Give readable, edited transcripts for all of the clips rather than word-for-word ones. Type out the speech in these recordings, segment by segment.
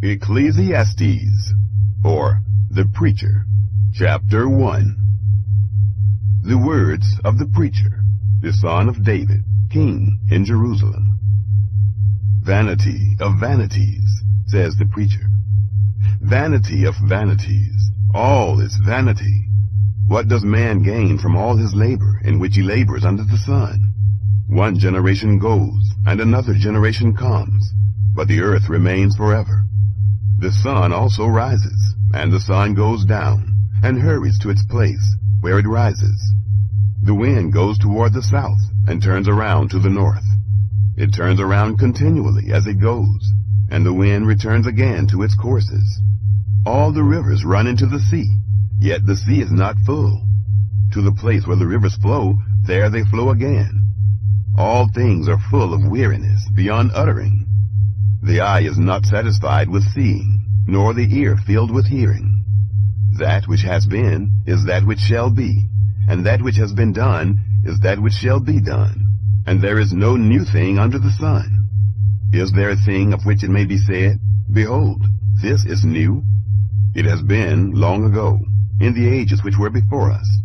Ecclesiastes, or The Preacher, Chapter 1. The words of the preacher, the son of David, king in Jerusalem. Vanity of vanities, says the preacher. Vanity of vanities, all is vanity. What does man gain from all his labor in which he labors under the sun? One generation goes, and another generation comes, but the earth remains forever. The sun also rises, and the sun goes down, and hurries to its place, where it rises. The wind goes toward the south, and turns around to the north. It turns around continually as it goes, and the wind returns again to its courses. All the rivers run into the sea, yet the sea is not full. To the place where the rivers flow, there they flow again. All things are full of weariness beyond uttering. The eye is not satisfied with seeing, nor the ear filled with hearing. That which has been is that which shall be, and that which has been done is that which shall be done, and there is no new thing under the sun. Is there a thing of which it may be said, Behold, this is new? It has been long ago, in the ages which were before us.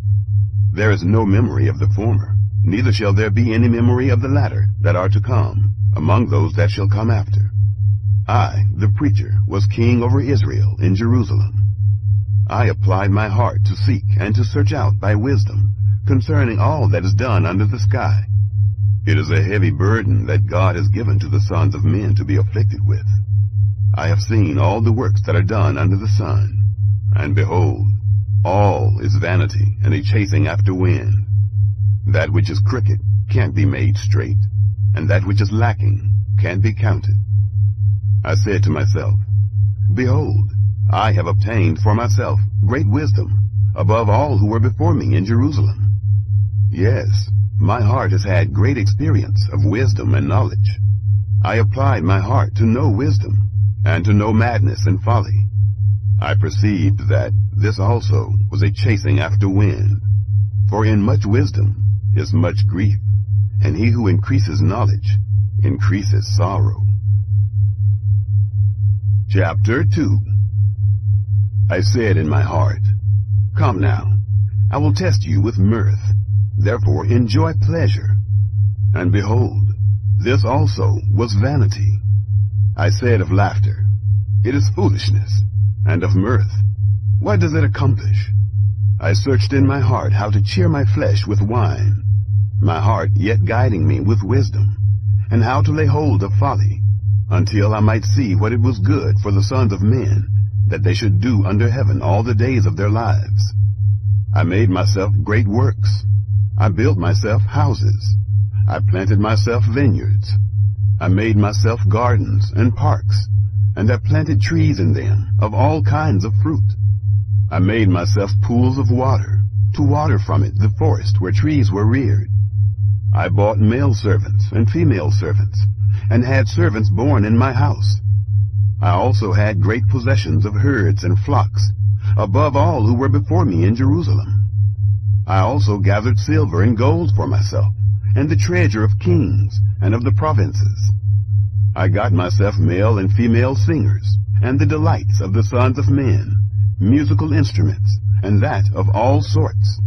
There is no memory of the former, neither shall there be any memory of the latter that are to come, among those that shall come after. I, the preacher, was king over Israel in Jerusalem. I applied my heart to seek and to search out by wisdom concerning all that is done under the sky. It is a heavy burden that God has given to the sons of men to be afflicted with. I have seen all the works that are done under the sun, and behold, all is vanity and a chasing after wind. That which is crooked can't be made straight, and that which is lacking can't be counted. I said to myself, Behold, I have obtained for myself great wisdom above all who were before me in Jerusalem. Yes, my heart has had great experience of wisdom and knowledge. I applied my heart to know wisdom, and to know madness and folly. I perceived that this also was a chasing after wind. For in much wisdom is much grief, and he who increases knowledge increases sorrow. Chapter 2. I said in my heart, Come now, I will test you with mirth, therefore enjoy pleasure. And behold, this also was vanity. I said of laughter, It is foolishness, and of mirth, what does it accomplish? I searched in my heart how to cheer my flesh with wine, my heart yet guiding me with wisdom, and how to lay hold of folly, until I might see what it was good for the sons of men, that they should do under heaven all the days of their lives. I made myself great works. I built myself houses. I planted myself vineyards. I made myself gardens and parks, and I planted trees in them of all kinds of fruit. I made myself pools of water, to water from it the forest where trees were reared. I bought male servants and female servants, and had servants born in my house. I also had great possessions of herds and flocks, above all who were before me in Jerusalem. I also gathered silver and gold for myself, and the treasure of kings and of the provinces. I got myself male and female singers, and the delights of the sons of men, musical instruments, and that of all sorts.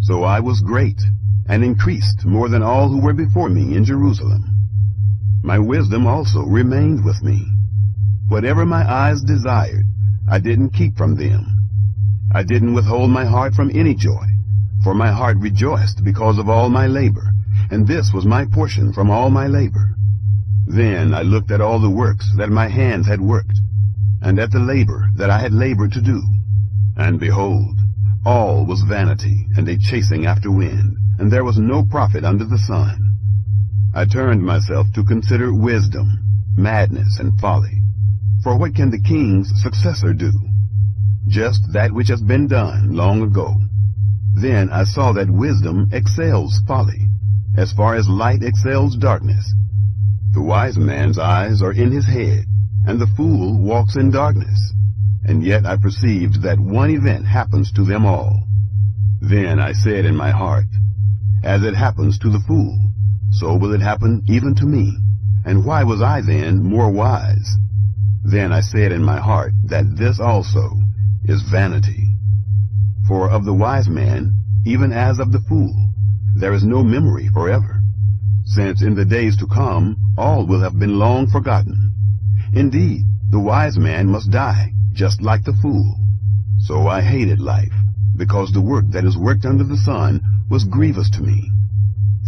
So I was great, and increased more than all who were before me in Jerusalem. My wisdom also remained with me. Whatever my eyes desired, I didn't keep from them. I didn't withhold my heart from any joy, for my heart rejoiced because of all my labor, and this was my portion from all my labor. Then I looked at all the works that my hands had worked, and at the labor that I had labored to do. And behold, all was vanity and a chasing after wind, and there was no profit under the sun. I turned myself to consider wisdom, madness, and folly. For what can the king's successor do? Just that which has been done long ago. Then I saw that wisdom excels folly, as far as light excels darkness. The wise man's eyes are in his head, and the fool walks in darkness. And yet I perceived that one event happens to them all. Then I said in my heart, As it happens to the fool, so will it happen even to me. And why was I then more wise? Then I said in my heart that this also is vanity. For of the wise man, even as of the fool, there is no memory forever, since in the days to come all will have been long forgotten. Indeed, the wise man must die, just like the fool. So I hated life, because the work that is worked under the sun was grievous to me.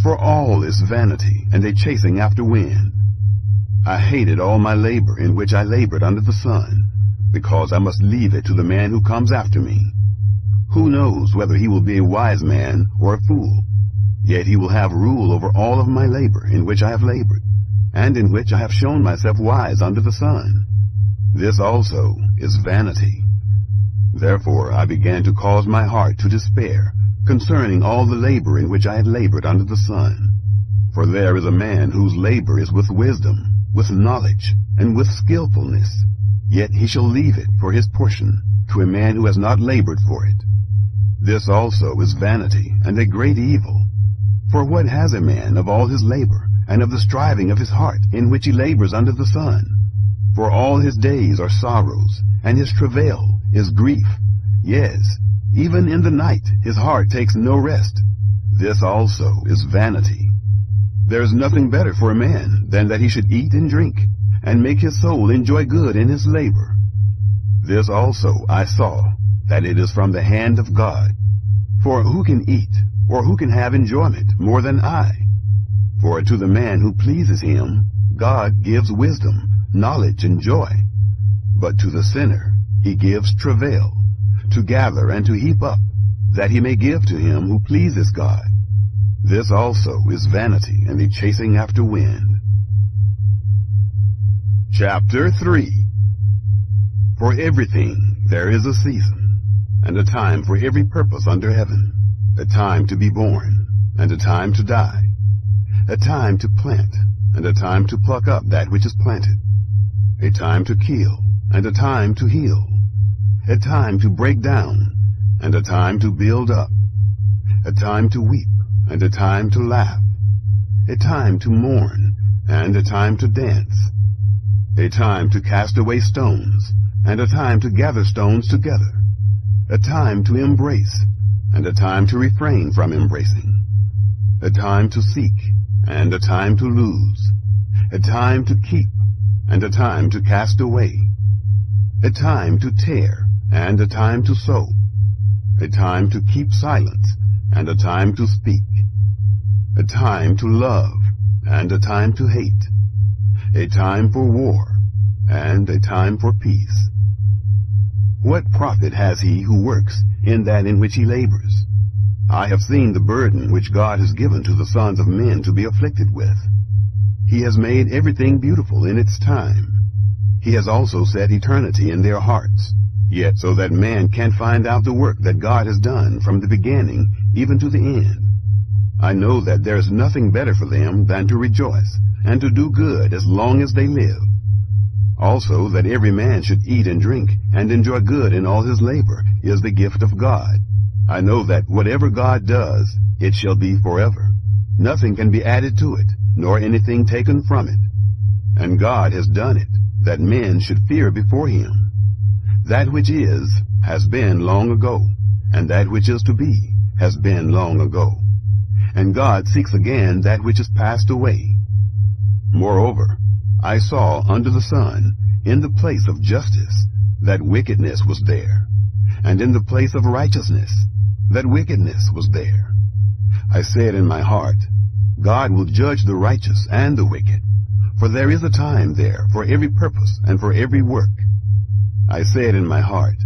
For all is vanity, and a chasing after wind. I hated all my labor in which I labored under the sun, because I must leave it to the man who comes after me. Who knows whether he will be a wise man or a fool? Yet he will have rule over all of my labor in which I have labored, and in which I have shown myself wise under the sun. This also is vanity. Therefore I began to cause my heart to despair concerning all the labor in which I had labored under the sun. For there is a man whose labor is with wisdom, with knowledge, and with skillfulness, yet he shall leave it for his portion to a man who has not labored for it. This also is vanity, and a great evil. For what has a man of all his labor, and of the striving of his heart, in which he labors under the sun? For all his days are sorrows, and his travail is grief. Yes, even in the night his heart takes no rest. This also is vanity. There is nothing better for a man than that he should eat and drink, and make his soul enjoy good in his labor. This also I saw, that it is from the hand of God. For who can eat, or who can have enjoyment more than I? For to the man who pleases him, God gives wisdom, knowledge, and joy. But to the sinner he gives travail, to gather and to heap up, that he may give to him who pleases God. This also is vanity, and a chasing after wind. Chapter 3. For everything there is a season, and a time for every purpose under heaven, a time to be born, and a time to die, a time to plant, and a time to pluck up that which is planted, a time to kill, and a time to heal, a time to break down, and a time to build up, a time to weep, and a time to laugh, a time to mourn, and a time to dance, a time to cast away stones, and a time to gather stones together, a time to embrace, and a time to refrain from embracing, a time to seek, and a time to lose, a time to keep, and a time to cast away, a time to tear, and a time to sow, a time to keep silence, and a time to speak, a time to love, and a time to hate, a time for war, and a time for peace. What profit has he who works in that in which he labors? I have seen the burden which God has given to the sons of men to be afflicted with. He has made everything beautiful in its time. He has also set eternity in their hearts, yet so that man can't find out the work that God has done from the beginning even to the end. I know that there is nothing better for them than to rejoice and to do good as long as they live. Also that every man should eat and drink and enjoy good in all his labor is the gift of God. I know that whatever God does, it shall be forever. Nothing can be added to it, nor anything taken from it. And God has done it, that men should fear before him. That which is has been long ago, and that which is to be has been long ago. And God seeks again that which is passed away. Moreover, I saw under the sun, in the place of justice, that wickedness was there, and in the place of righteousness, that wickedness was there. I said in my heart, God will judge the righteous and the wicked, for there is a time there for every purpose and for every work. I said in my heart,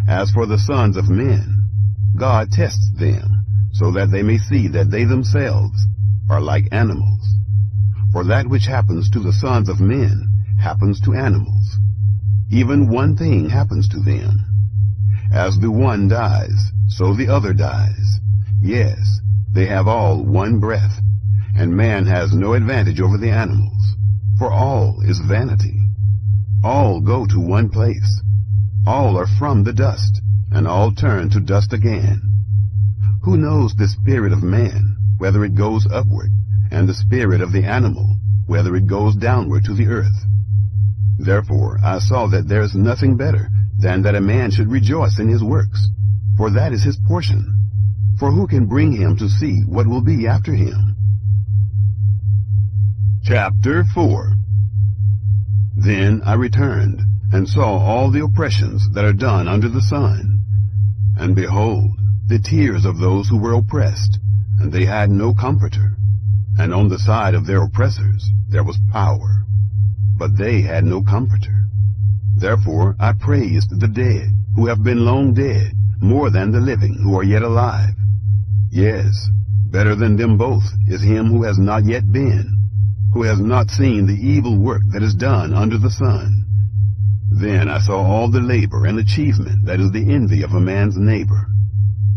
as for the sons of men, God tests them, so that they may see that they themselves are like animals. For that which happens to the sons of men happens to animals. Even one thing happens to them. As the one dies, so the other dies. Yes, they have all one breath, and man has no advantage over the animals, for all is vanity. All go to one place. All are from the dust, and all turn to dust again. Who knows the spirit of man, whether it goes upward, and the spirit of the animal, whether it goes downward to the earth? Therefore I saw that there is nothing better than that a man should rejoice in his works, for that is his portion. For who can bring him to see what will be after him? Chapter 4. Then I returned, and saw all the oppressions that are done under the sun. And behold, the tears of those who were oppressed, and they had no comforter. And on the side of their oppressors there was power, but they had no comforter. Therefore I praised the dead, who have been long dead, more than the living, who are yet alive. Yes, better than them both is him who has not yet been, who has not seen the evil work that is done under the sun. Then I saw all the labor and achievement that is the envy of a man's neighbor.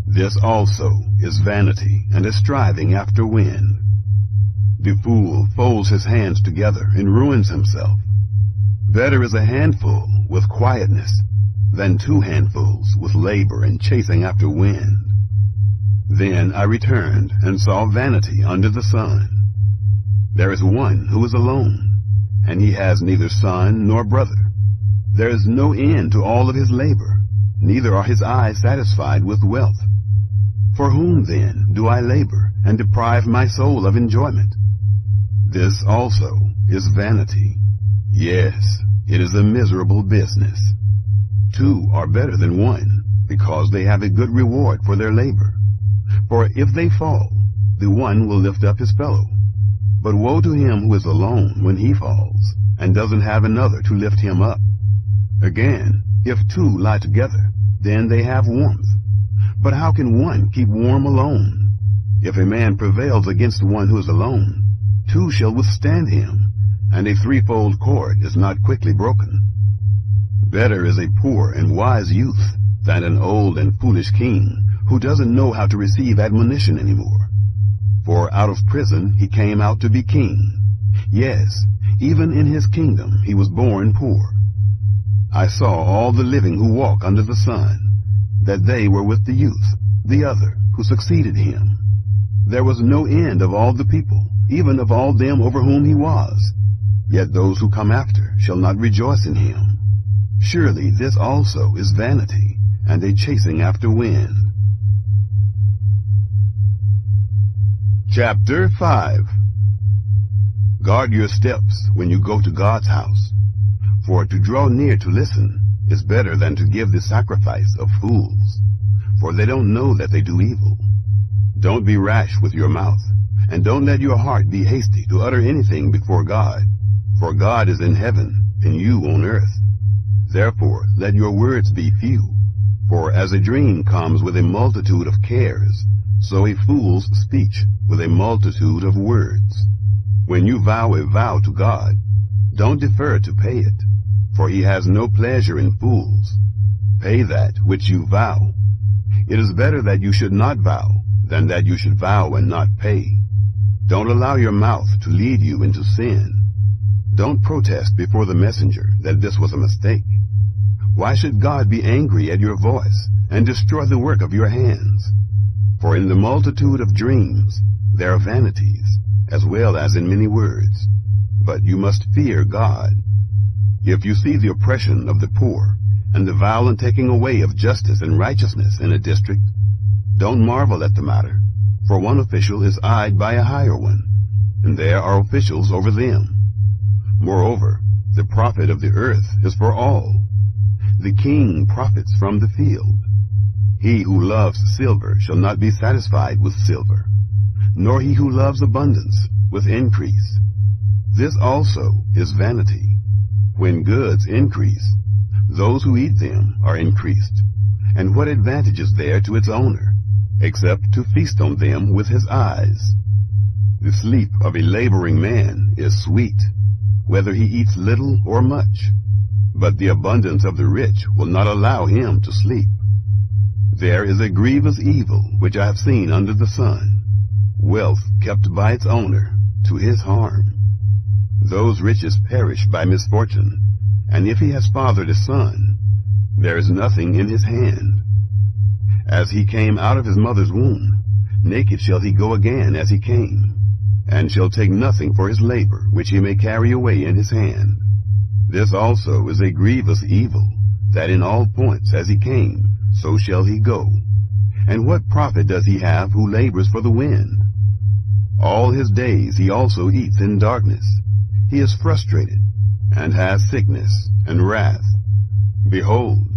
This also is vanity and a striving after wind. The fool folds his hands together and ruins himself. Better is a handful with quietness than 2 handfuls with labor and chasing after wind. Then I returned and saw vanity under the sun. There is one who is alone, and he has neither son nor brother. There is no end to all of his labor, neither are his eyes satisfied with wealth. For whom then do I labor, and deprive my soul of enjoyment? This also is vanity. Yes, it is a miserable business. 2 are better than 1, because they have a good reward for their labor. For if they fall, the one will lift up his fellow. But woe to him who is alone when he falls, and doesn't have another to lift him up. Again, if 2 lie together, then they have warmth. But how can one keep warm alone? If a man prevails against one who is alone, 2 shall withstand him, and a 3-fold cord is not quickly broken. Better is a poor and wise youth than an old and foolish king who doesn't know how to receive admonition anymore. For out of prison he came out to be king. Yes, even in his kingdom he was born poor. I saw all the living who walk under the sun, that they were with the youth, the other, who succeeded him. There was no end of all the people, even of all them over whom he was. Yet those who come after shall not rejoice in him. Surely this also is vanity, and a chasing after wind. Chapter 5. Guard your steps when you go to God's house, for to draw near to listen is better than to give the sacrifice of fools, for they don't know that they do evil. Don't be rash with your mouth, and don't let your heart be hasty to utter anything before God, for God is in heaven, and you on earth. Therefore let your words be few, for as a dream comes with a multitude of cares, so a fool's speech with a multitude of words. When you vow a vow to God, don't defer to pay it, for he has no pleasure in fools. Pay that which you vow. It is better that you should not vow than that you should vow and not pay. Don't allow your mouth to lead you into sin. Don't protest before the messenger that this was a mistake. Why should God be angry at your voice and destroy the work of your hands? For in the multitude of dreams there are vanities, as well as in many words. But you must fear God. If you see the oppression of the poor, and the violent taking away of justice and righteousness in a district, don't marvel at the matter, for one official is eyed by a higher one, and there are officials over them. Moreover, the profit of the earth is for all. The king profits from the field. He who loves silver shall not be satisfied with silver, nor he who loves abundance with increase. This also is vanity. When goods increase, those who eat them are increased. And what advantage is there to its owner, except to feast on them with his eyes? The sleep of a laboring man is sweet, whether he eats little or much. But the abundance of the rich will not allow him to sleep. There is a grievous evil which I have seen under the sun, wealth kept by its owner to his harm. Those riches perish by misfortune, and if he has fathered a son, there is nothing in his hand. As he came out of his mother's womb, naked shall he go again as he came, and shall take nothing for his labor which he may carry away in his hand. This also is a grievous evil, that in all points as he came, so shall he go. And what profit does he have who labors for the wind? All his days he also eats in darkness. He is frustrated, and has sickness and wrath. Behold,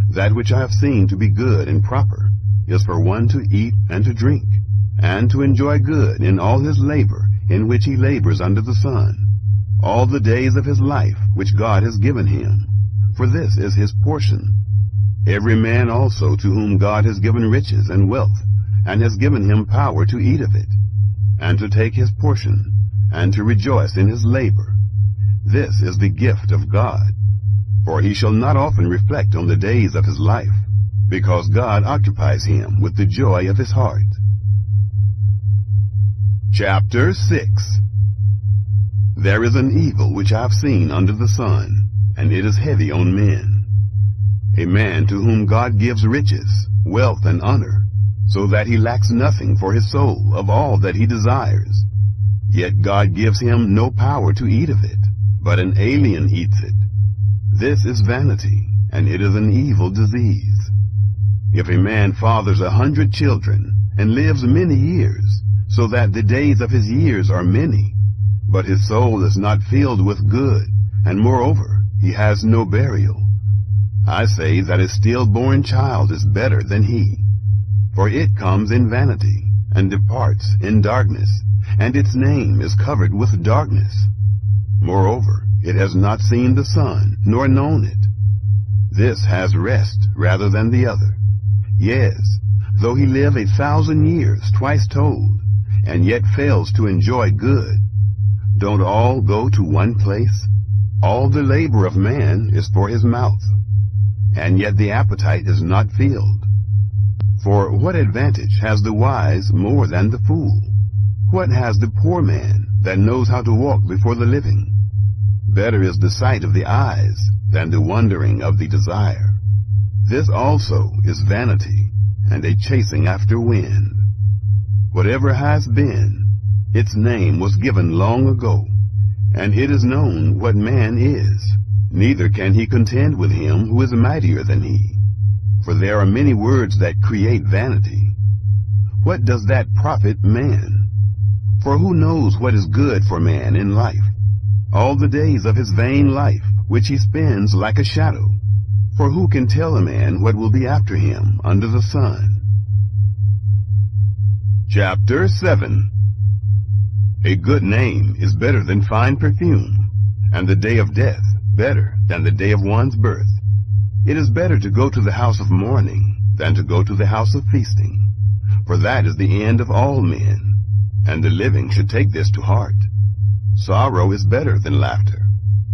that which I have seen to be good and proper is for one to eat and to drink, and to enjoy good in all his labor in which he labors under the sun, all the days of his life which God has given him, for this is his portion. Every man also to whom God has given riches and wealth, and has given him power to eat of it, and to take his portion, and to rejoice in his labor. This is the gift of God. For he shall not often reflect on the days of his life, because God occupies him with the joy of his heart. Chapter 6. There is an evil which I have seen under the sun, and it is heavy on men. A man to whom God gives riches, wealth, and honor, so that he lacks nothing for his soul of all that he desires. Yet God gives him no power to eat of it, but an alien eats it. This is vanity, and it is an evil disease. If a man fathers 100 children, and lives many years, so that the days of his years are many, but his soul is not filled with good, and moreover he has no burial, I say that a stillborn child is better than he. For it comes in vanity, and departs in darkness, and its name is covered with darkness. Moreover, it has not seen the sun, nor known it. This has rest rather than the other. Yes, though he live 1,000 years twice told, and yet fails to enjoy good. Don't all go to one place? All the labor of man is for his mouth, and yet the appetite is not filled. For what advantage has the wise more than the fool? What has the poor man that knows how to walk before the living? Better is the sight of the eyes than the wondering of the desire. This also is vanity, and a chasing after wind. Whatever has been, its name was given long ago, and it is known what man is, neither can he contend with him who is mightier than he. For there are many words that create vanity. What does that profit man? For who knows what is good for man in life? All the days of his vain life, which he spends like a shadow. For who can tell a man what will be after him under the sun? Chapter 7. A good name is better than fine perfume, and the day of death better than the day of one's birth. It is better to go to the house of mourning than to go to the house of feasting, for that is the end of all men, and the living should take this to heart. Sorrow is better than laughter,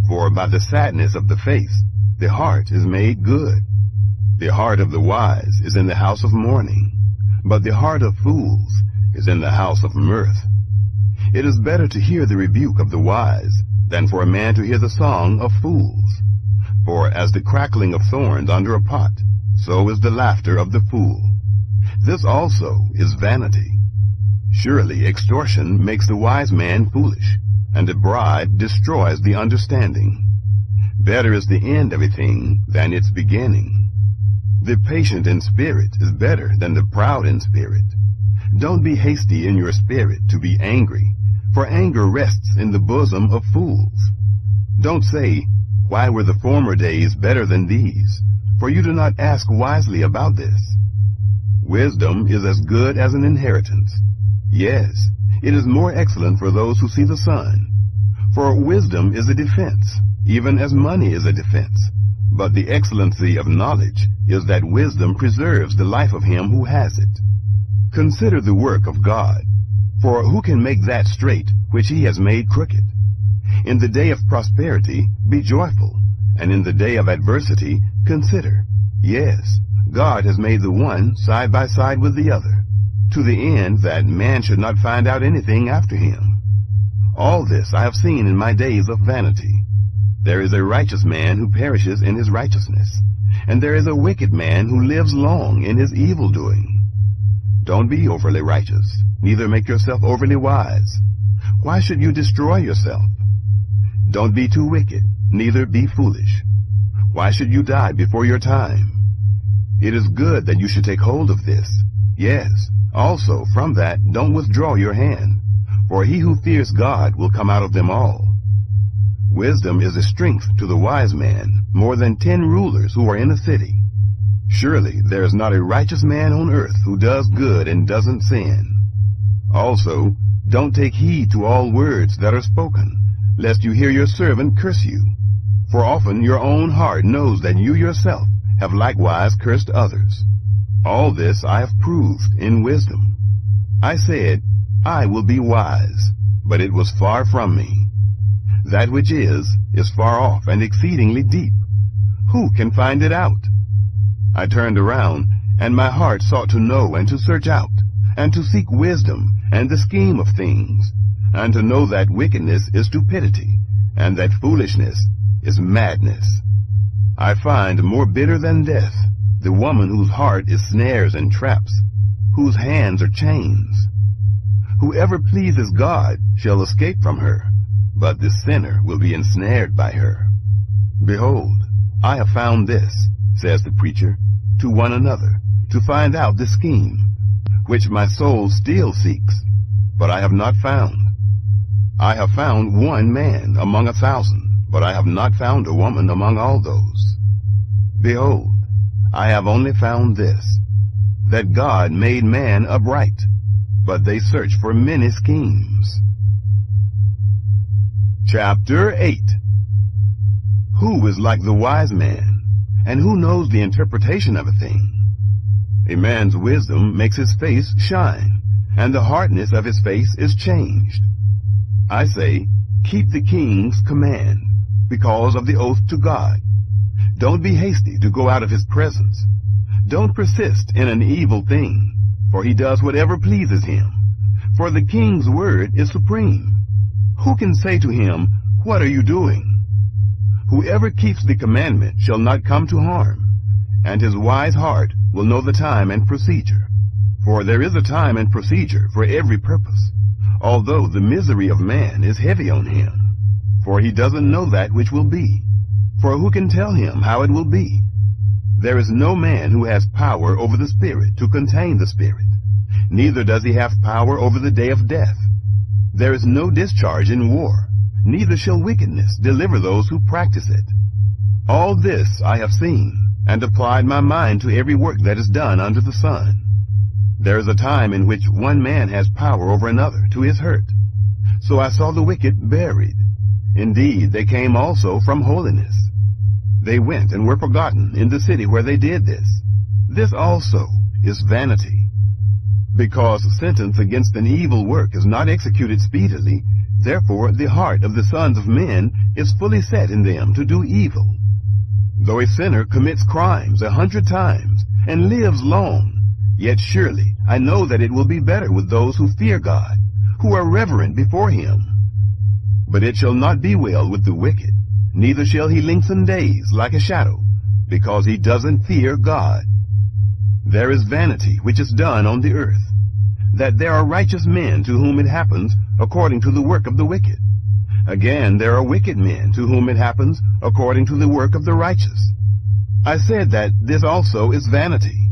for by the sadness of the face the heart is made good. The heart of the wise is in the house of mourning, but the heart of fools is in the house of mirth. It is better to hear the rebuke of the wise than for a man to hear the song of fools. For as the crackling of thorns under a pot, so is the laughter of the fool. This also is vanity. Surely extortion makes the wise man foolish, and a bribe destroys the understanding. Better is the end of a thing than its beginning. The patient in spirit is better than the proud in spirit. Don't be hasty in your spirit to be angry, for anger rests in the bosom of fools. Don't say, "Why were the former days better than these?" For you do not ask wisely about this. Wisdom is as good as an inheritance. Yes, it is more excellent for those who see the sun. For wisdom is a defense, even as money is a defense. But the excellency of knowledge is that wisdom preserves the life of him who has it. Consider the work of God, for who can make that straight which he has made crooked? In the day of prosperity be joyful, and in the day of adversity consider. Yes, God has made the one side by side with the other, to the end that man should not find out anything after him. All this I have seen in my days of vanity. There is a righteous man who perishes in his righteousness, and there is a wicked man who lives long in his evil doing. Don't be overly righteous, neither make yourself overly wise. Why should you destroy yourself? Don't be too wicked, neither be foolish. Why should you die before your time? It is good that you should take hold of this. Yes, also from that don't withdraw your hand, for he who fears God will come out of them all. Wisdom is a strength to the wise man, more than 10 rulers who are in a city. Surely there is not a righteous man on earth who does good and doesn't sin. Also, don't take heed to all words that are spoken, lest you hear your servant curse you. For often your own heart knows that you yourself have likewise cursed others. All this I have proved in wisdom. I said, I will be wise, but it was far from me. That which is far off and exceedingly deep. Who can find it out? I turned around, and my heart sought to know and to search out, and to seek wisdom and the scheme of things, and to know that wickedness is stupidity, and that foolishness is madness. I find more bitter than death the woman whose heart is snares and traps, whose hands are chains. Whoever pleases God shall escape from her, but the sinner will be ensnared by her. Behold, I have found this, says the preacher, to one another, to find out the scheme, which my soul still seeks, but I have not found. I have found one man among 1,000, but I have not found a woman among all those. Behold, I have only found this, that God made man upright, but they search for many schemes. Chapter 8. Who is like the wise man, and who knows the interpretation of a thing? A man's wisdom makes his face shine, and the hardness of his face is changed. I say, keep the king's command, because of the oath to God. Don't be hasty to go out of his presence. Don't persist in an evil thing, for he does whatever pleases him. For the king's word is supreme. Who can say to him, what are you doing? Whoever keeps the commandment shall not come to harm, and his wise heart will know the time and procedure. For there is a time and procedure for every purpose, although the misery of man is heavy on him. For he doesn't know that which will be. For who can tell him how it will be? There is no man who has power over the Spirit to contain the Spirit, neither does he have power over the day of death. There is no discharge in war, neither shall wickedness deliver those who practice it. All this I have seen, and applied my mind to every work that is done under the sun. There is a time in which one man has power over another to his hurt. So I saw the wicked buried. Indeed, they came also from holiness. They went and were forgotten in the city where they did this. This also is vanity. Because sentence against an evil work is not executed speedily, therefore the heart of the sons of men is fully set in them to do evil. Though a sinner commits crimes 100 times and lives long, yet surely I know that it will be better with those who fear God, who are reverent before him. But it shall not be well with the wicked, neither shall he lengthen days like a shadow, because he doesn't fear God. There is vanity which is done on the earth, that there are righteous men to whom it happens according to the work of the wicked. Again, there are wicked men to whom it happens according to the work of the righteous. I said that this also is vanity.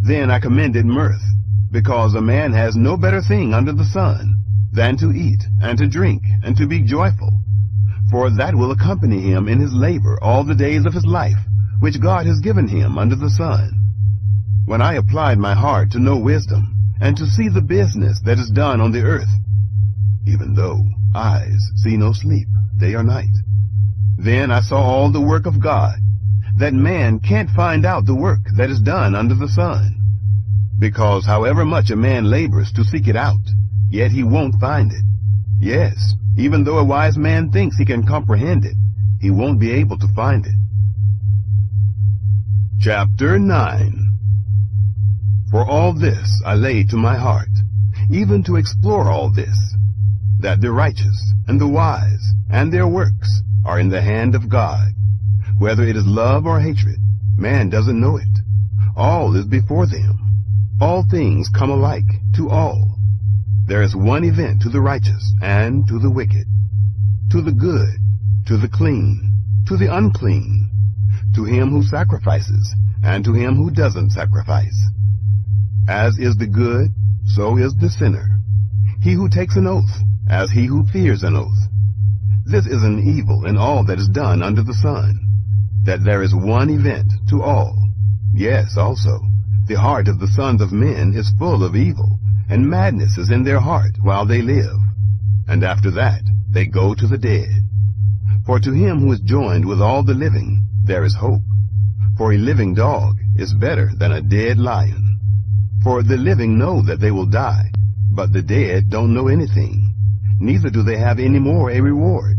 Then I commended mirth, because a man has no better thing under the sun than to eat and to drink and to be joyful, for that will accompany him in his labor all the days of his life, which God has given him under the sun. When I applied my heart to know wisdom, and to see the business that is done on the earth, even though eyes see no sleep day or night, then I saw all the work of God, that man can't find out the work that is done under the sun. Because however much a man labors to seek it out, yet he won't find it. Yes, even though a wise man thinks he can comprehend it, he won't be able to find it. Chapter 9. For all this I lay to my heart, even to explore all this, that the righteous and the wise and their works are in the hand of God. Whether it is love or hatred, man doesn't know it. All is before them. All things come alike to all. There is one event to the righteous and to the wicked, to the good, to the clean, to the unclean, to him who sacrifices, and to him who doesn't sacrifice. As is the good, so is the sinner. He who takes an oath, as he who fears an oath. This is an evil in all that is done under the sun, that there is one event to all. Yes, also, the heart of the sons of men is full of evil, and madness is in their heart while they live. And after that they go to the dead. For to him who is joined with all the living there is hope. For a living dog is better than a dead lion. For the living know that they will die, but the dead don't know anything, neither do they have any more a reward,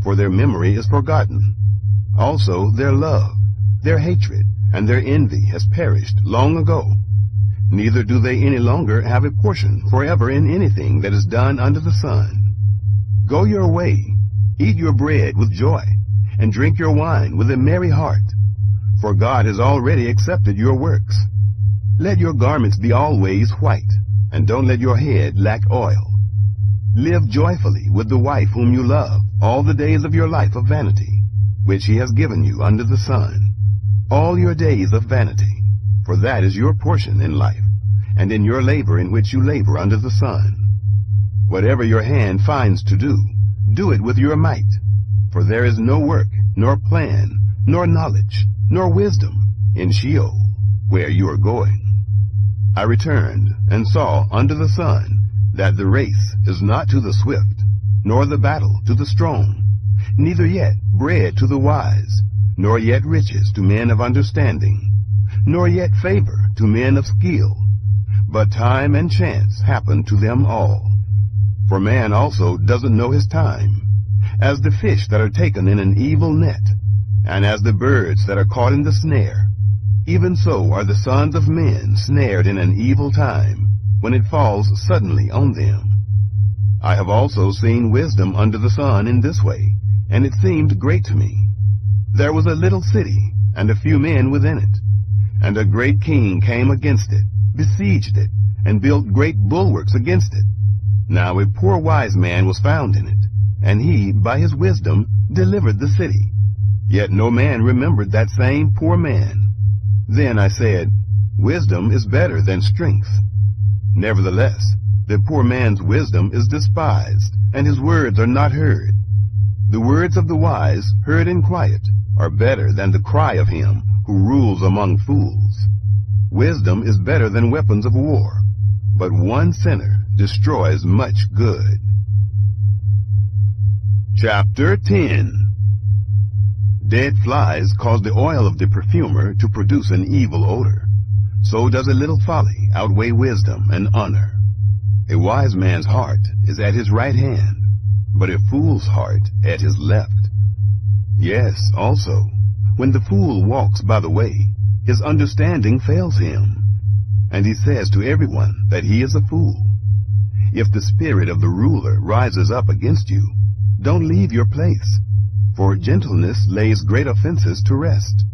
for their memory is forgotten. Also their love, their hatred, and their envy has perished long ago. Neither do they any longer have a portion forever in anything that is done under the sun. Go your way, eat your bread with joy, and drink your wine with a merry heart, for God has already accepted your works. Let your garments be always white, and don't let your head lack oil. Live joyfully with the wife whom you love all the days of your life of vanity, which he has given you under the sun, all your days of vanity, for that is your portion in life, and in your labor in which you labor under the sun. Whatever your hand finds to do, do it with your might, for there is no work, nor plan, nor knowledge, nor wisdom in Sheol, where you are going. I returned and saw under the sun that the race is not to the swift, nor the battle to the strong, neither yet bread to the wise, nor yet riches to men of understanding, nor yet favor to men of skill, but time and chance happen to them all. For man also doesn't know his time, as the fish that are taken in an evil net, and as the birds that are caught in the snare. Even so are the sons of men snared in an evil time, when it falls suddenly on them. I have also seen wisdom under the sun in this way, and it seemed great to me. There was a little city, and a few men within it, and a great king came against it, besieged it, and built great bulwarks against it. Now a poor wise man was found in it, and he, by his wisdom, delivered the city. Yet no man remembered that same poor man. Then I said, wisdom is better than strength. Nevertheless, the poor man's wisdom is despised, and his words are not heard. The words of the wise, heard in quiet, are better than the cry of him who rules among fools. Wisdom is better than weapons of war, but one sinner destroys much good. Chapter 10. Dead flies cause the oil of the perfumer to produce an evil odor. So does a little folly outweigh wisdom and honor. A wise man's heart is at his right hand, but a fool's heart at his left. Yes, also, when the fool walks by the way, his understanding fails him, and he says to everyone that he is a fool. If the spirit of the ruler rises up against you, don't leave your place, for gentleness lays great offenses to rest.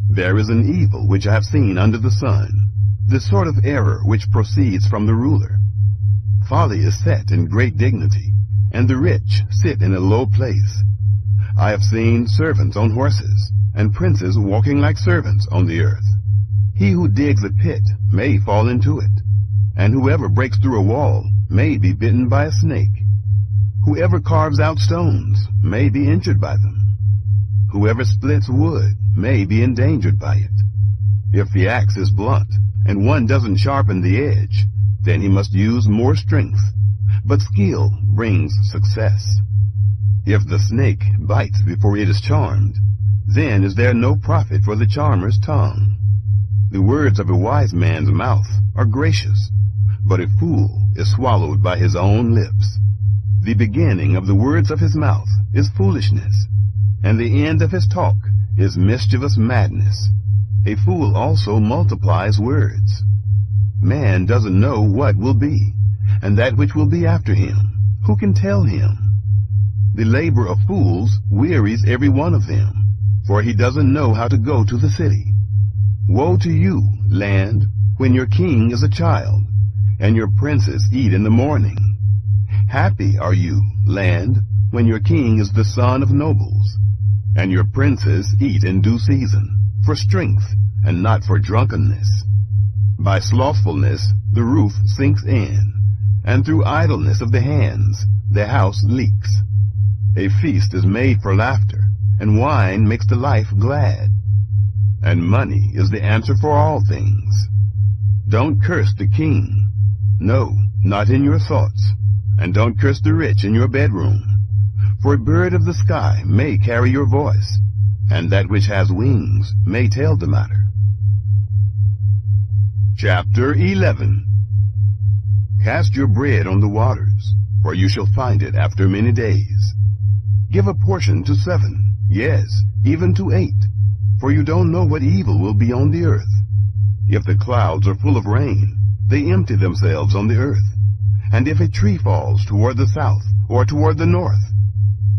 There is an evil which I have seen under the sun, the sort of error which proceeds from the ruler. Folly is set in great dignity, and the rich sit in a low place. I have seen servants on horses, and princes walking like servants on the earth. He who digs a pit may fall into it, and whoever breaks through a wall may be bitten by a snake. Whoever carves out stones may be injured by them. Whoever splits wood may be endangered by it. If the axe is blunt, and one doesn't sharpen the edge, then he must use more strength, but skill brings success. If the snake bites before it is charmed, then is there no profit for the charmer's tongue. The words of a wise man's mouth are gracious, but a fool is swallowed by his own lips. The beginning of the words of his mouth is foolishness, and the end of his talk is mischievous madness. A fool also multiplies words. Man doesn't know what will be, and that which will be after him, who can tell him? The labor of fools wearies every one of them, for he doesn't know how to go to the city. Woe to you, land, when your king is a child, and your princes eat in the morning. Happy are you, land, when your king is the son of nobles. and your princes eat in due season, for strength, and not for drunkenness. By slothfulness the roof sinks in, and through idleness of the hands the house leaks. A feast is made for laughter, and wine makes the life glad. And money is the answer for all things. Don't curse the king, no, not in your thoughts, and don't curse the rich in your bedroom. For a bird of the sky may carry your voice, and that which has wings may tell the matter. Chapter 11. Cast your bread on the waters, for you shall find it after many days. Give a portion to 7, yes, even to 8, for you don't know what evil will be on the earth. If the clouds are full of rain, they empty themselves on the earth. And if a tree falls toward the south or toward the north,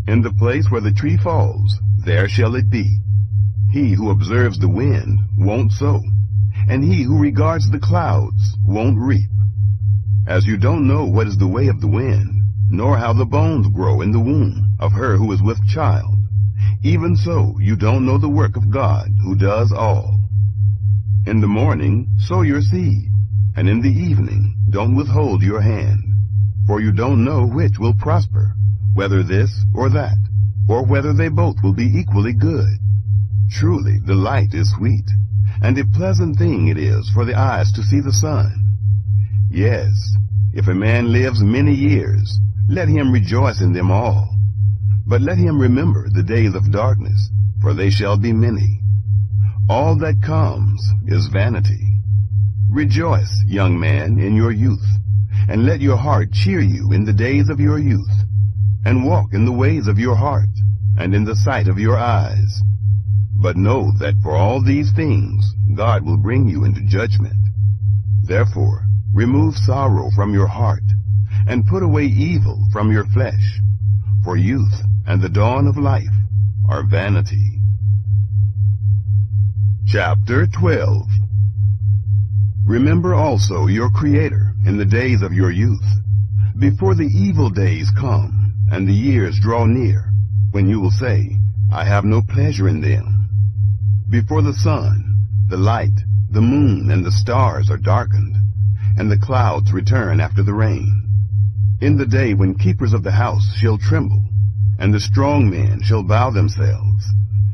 in the place where the tree falls, there shall it be. He who observes the wind won't sow, and he who regards the clouds won't reap. As you don't know what is the way of the wind, nor how the bones grow in the womb of her who is with child, even so you don't know the work of God who does all. In the morning sow your seed, and in the evening don't withhold your hand, for you don't know which will prosper, whether this or that, or whether they both will be equally good. Truly the light is sweet, and a pleasant thing it is for the eyes to see the sun. Yes, if a man lives many years, let him rejoice in them all. But let him remember the days of darkness, for they shall be many. All that comes is vanity. Rejoice, young man, in your youth, and let your heart cheer you in the days of your youth, and walk in the ways of your heart, and in the sight of your eyes. But know that for all these things God will bring you into judgment. Therefore, remove sorrow from your heart, and put away evil from your flesh, for youth and the dawn of life are vanity. Chapter 12. Remember also your Creator in the days of your youth, before the evil days come, and the years draw near, when you will say, I have no pleasure in them. Before the sun, the light, the moon, and the stars are darkened, and the clouds return after the rain. In the day when keepers of the house shall tremble, and the strong men shall bow themselves,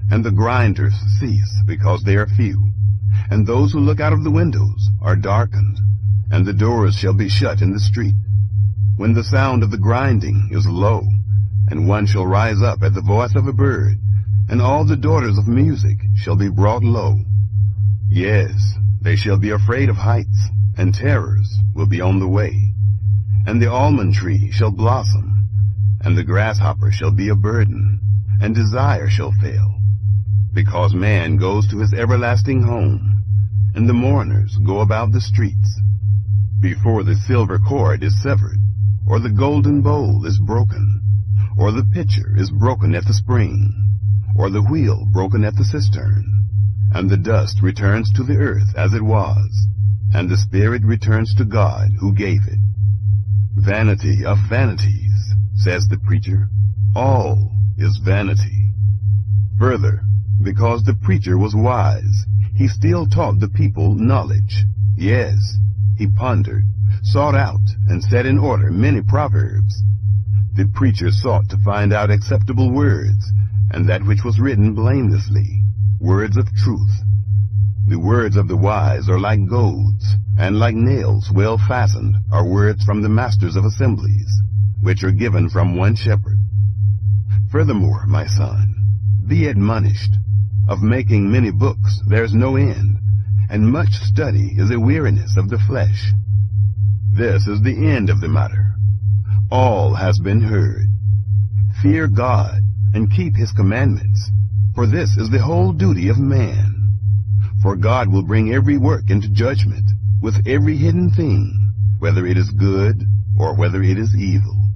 and the grinders cease because they are few, and those who look out of the windows are darkened, and the doors shall be shut in the street. When the sound of the grinding is low, and one shall rise up at the voice of a bird, and all the daughters of music shall be brought low. Yes, they shall be afraid of heights, and terrors will be on the way. And the almond tree shall blossom, and the grasshopper shall be a burden, and desire shall fail. Because man goes to his everlasting home, and the mourners go about the streets. Before the silver cord is severed, or the golden bowl is broken, or the pitcher is broken at the spring, or the wheel broken at the cistern, and the dust returns to the earth as it was, and the spirit returns to God who gave it. Vanity of vanities, says the preacher, all is vanity. Further, because the preacher was wise, he still taught the people knowledge. Yes, he pondered, sought out, and set in order many proverbs. The preacher sought to find out acceptable words, and that which was written blamelessly, words of truth. The words of the wise are like goads, and like nails well fastened are words from the masters of assemblies, which are given from one shepherd. Furthermore, my son, be admonished. Of making many books there's no end, and much study is a weariness of the flesh. This is the end of the matter. All has been heard. Fear God, and keep his commandments, for this is the whole duty of man. For God will bring every work into judgment, with every hidden thing, whether it is good or whether it is evil.